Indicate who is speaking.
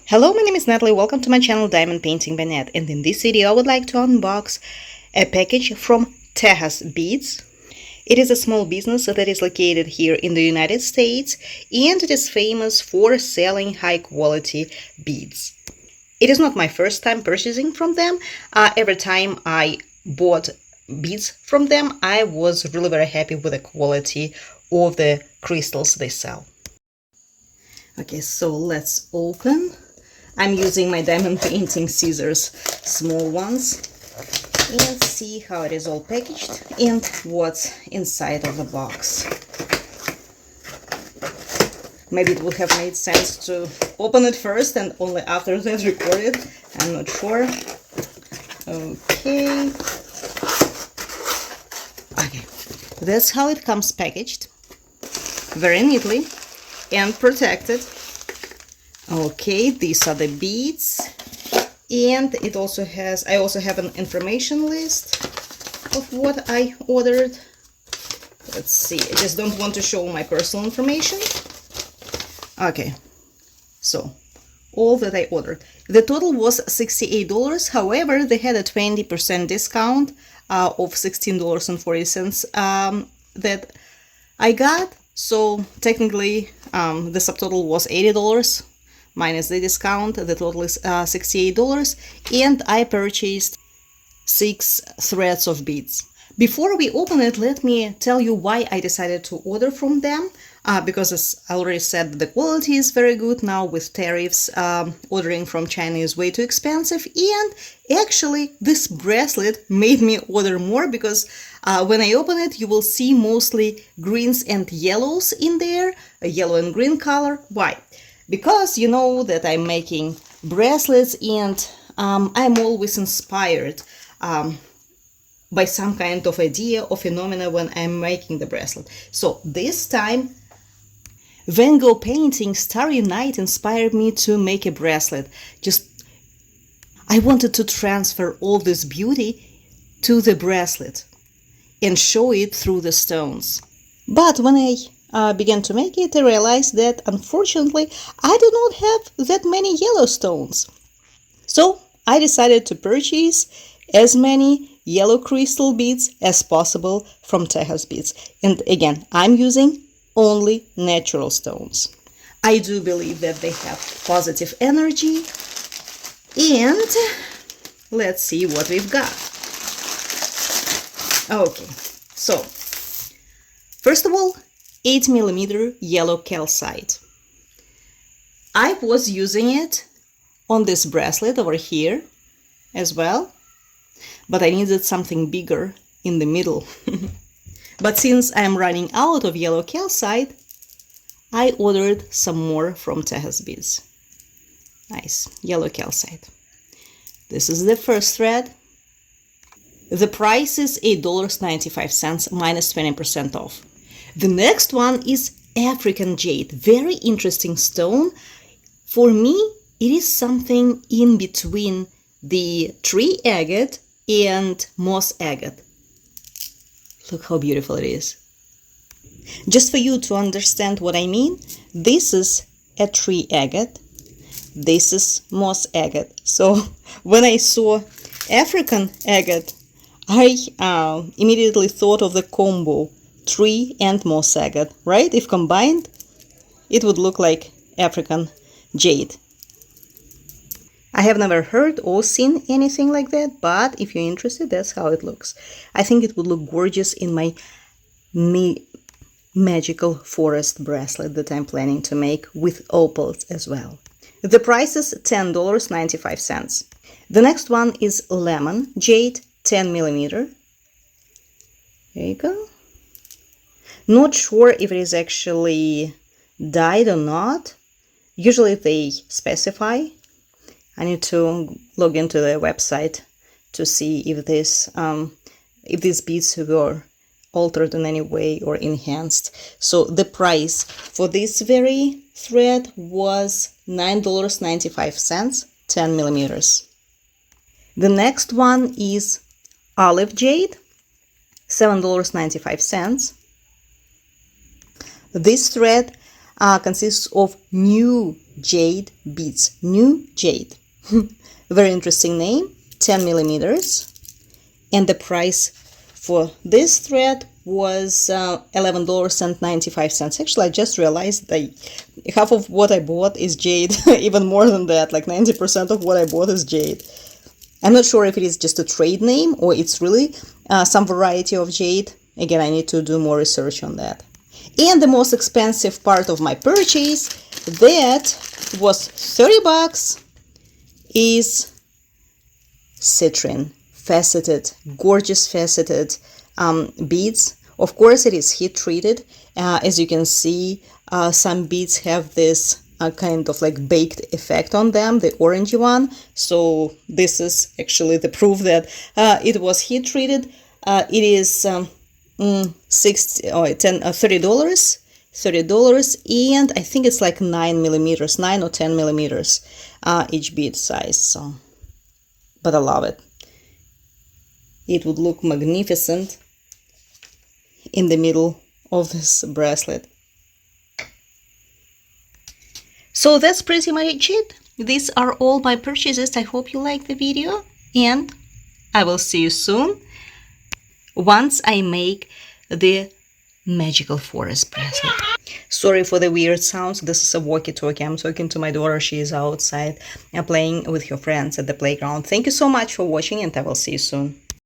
Speaker 1: Hello, my name is Natalie. Welcome to my channel Diamond Painting by Nat. And in this video I would like to unbox a package from Tejas Beads. It is a small business that is located here in the United States, and it is famous for selling high quality beads. It is not my first time purchasing from them. Every time I bought beads from them, I was really very happy with the quality of the crystals they sell. Okay, so let's open. I'm using my diamond painting scissors, small ones, and see how it is all packaged and what's inside of the box. Maybe it would have made sense to open it first and only after that record it. I'm not sure. Okay. Okay, that's how it comes packaged. Very neatly and protected. Okay, these are the beads, and it also has, I also have an information list of what I ordered. Let's see, I just don't want to show my personal information. Okay, so all that I ordered. The total was $68. However, they had a 20% discount of $16.40 that I got. So technically, the subtotal was $80. Minus the discount, the total is $68, and I purchased 6 threads of beads. Before we open it, let me tell you why I decided to order from them, because as I already said, the quality is very good. Now with tariffs, ordering from China is way too expensive, and actually this bracelet made me order more because when I open it, you will see mostly greens and yellows in there, a yellow and green color. Why? Because you know that I'm making bracelets, and I'm always inspired by some kind of idea or phenomena when I'm making the bracelet. So this time, Van Gogh painting Starry Night inspired me to make a bracelet. I wanted to transfer all this beauty to the bracelet and show it through the stones. But when I began to make it, I realized that unfortunately I do not have that many yellow stones. So I decided to purchase as many yellow crystal beads as possible from Tejas Beads. And again, I'm using only natural stones. I do believe that they have positive energy. And let's see what we've got. Okay, so first of all, 8mm yellow calcite. I was using it on this bracelet over here as well, but I needed something bigger in the middle. But since I'm running out of yellow calcite, I ordered some more from Tejas Beads. Nice, yellow calcite. This is the first thread. The price is $8.95 minus 20% off. The next one is African jade, very interesting stone. For me, it is something in between the tree agate and moss agate. Look how beautiful it is. Just for you to understand what I mean, this is a tree agate, this is moss agate. So when I saw African agate, I immediately thought of the combo tree and moss agate, right? If combined, it would look like African jade. I have never heard or seen anything like that, but if you're interested, that's how it looks. I think it would look gorgeous in my magical forest bracelet that I'm planning to make with opals as well. The price is $10.95. The next one is lemon jade, 10mm. There you go. Not sure if it is actually dyed or not. Usually they specify. I need to log into the website to see if these beads were altered in any way or enhanced. So the price for this very thread was $9.95, 10mm. The next one is olive jade, $7.95. This thread consists of new jade beads. New jade. Very interesting name. 10 millimeters. And the price for this thread was $11.95. Actually, I just realized that half of what I bought is jade. Even more than that, like 90% of what I bought is jade. I'm not sure if it is just a trade name or it's really some variety of jade. Again, I need to do more research on that. And the most expensive part of my purchase, that was $30, is citrine faceted, gorgeous faceted beads. Of course, it is heat treated. As you can see, some beads have this kind of like baked effect on them, the orangey one. So this is actually the proof that it was heat treated. It is $30, and I think it's like 9 millimeters, 9 or 10 millimeters each bead size. So, but I love it. It would look magnificent in the middle of this bracelet. So that's pretty much it. These are all my purchases. I hope you liked the video, and I will see you soon once I make the magical forest bracelet. Sorry for the weird sounds. This is a walkie-talkie. I'm talking to my daughter. She is outside playing with her friends at the playground. Thank you so much for watching, and I will see you soon.